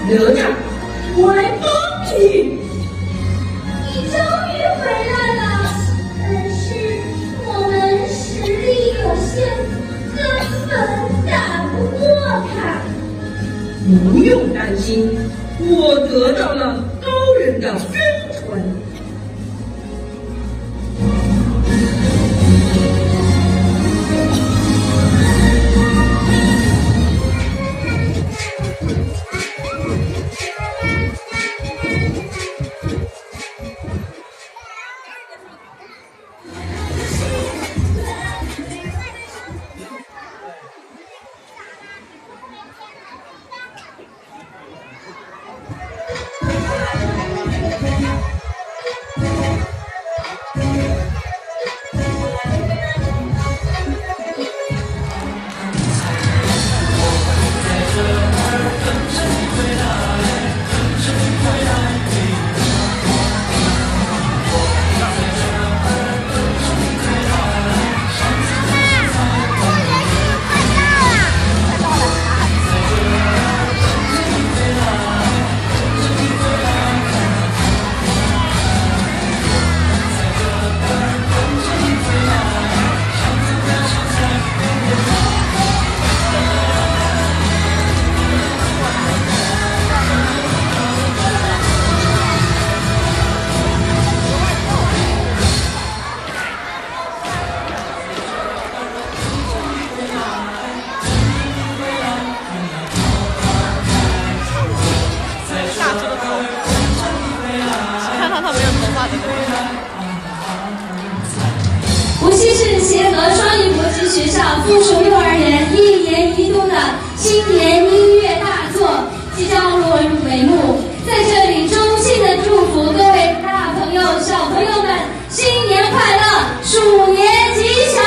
哪吒，我来帮你。你终于回来了，可是我们实力有限，根本打不过他。不用担心，我得到了高人的真传。无锡市协和双语国际学校附属幼儿园一年一度的新年音乐大作即将落入帷幕，在这里衷心的祝福各位大朋友、小朋友们新年快乐，鼠年吉祥！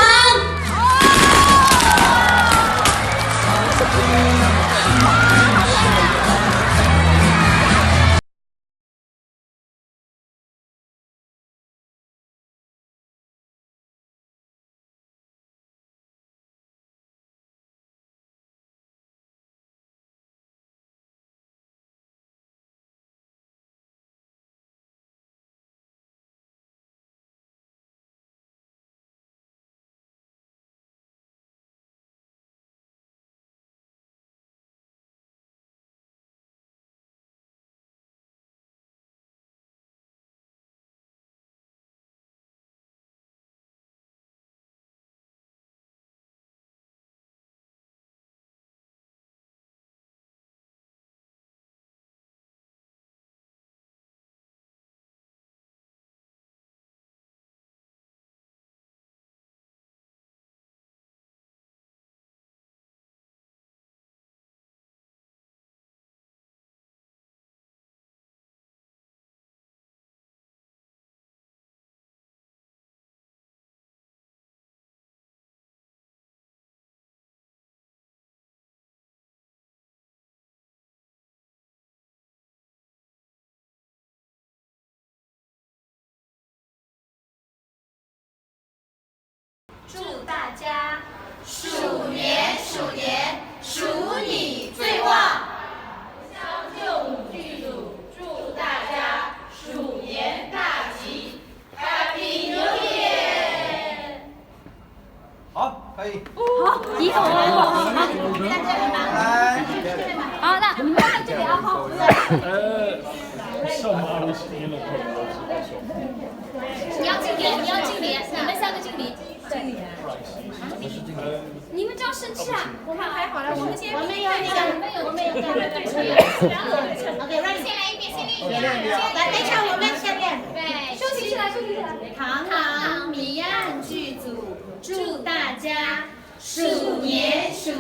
祝大家鼠年鼠你最旺！相救剧组祝大家鼠年大吉 ，Happy New Year！ 好，可以。好，以后好，在这里吗？来，好，那你们在这里啊，好。上马路前面的朋友你要敬礼，你要敬礼，你们三个敬礼。你们这样生气啊？我们还好了，我们先，我们有那个，我们有OK， 先来一遍，来，等一下我们下面对，收起来，收起来。堂堂谜案剧组祝大家鼠年鼠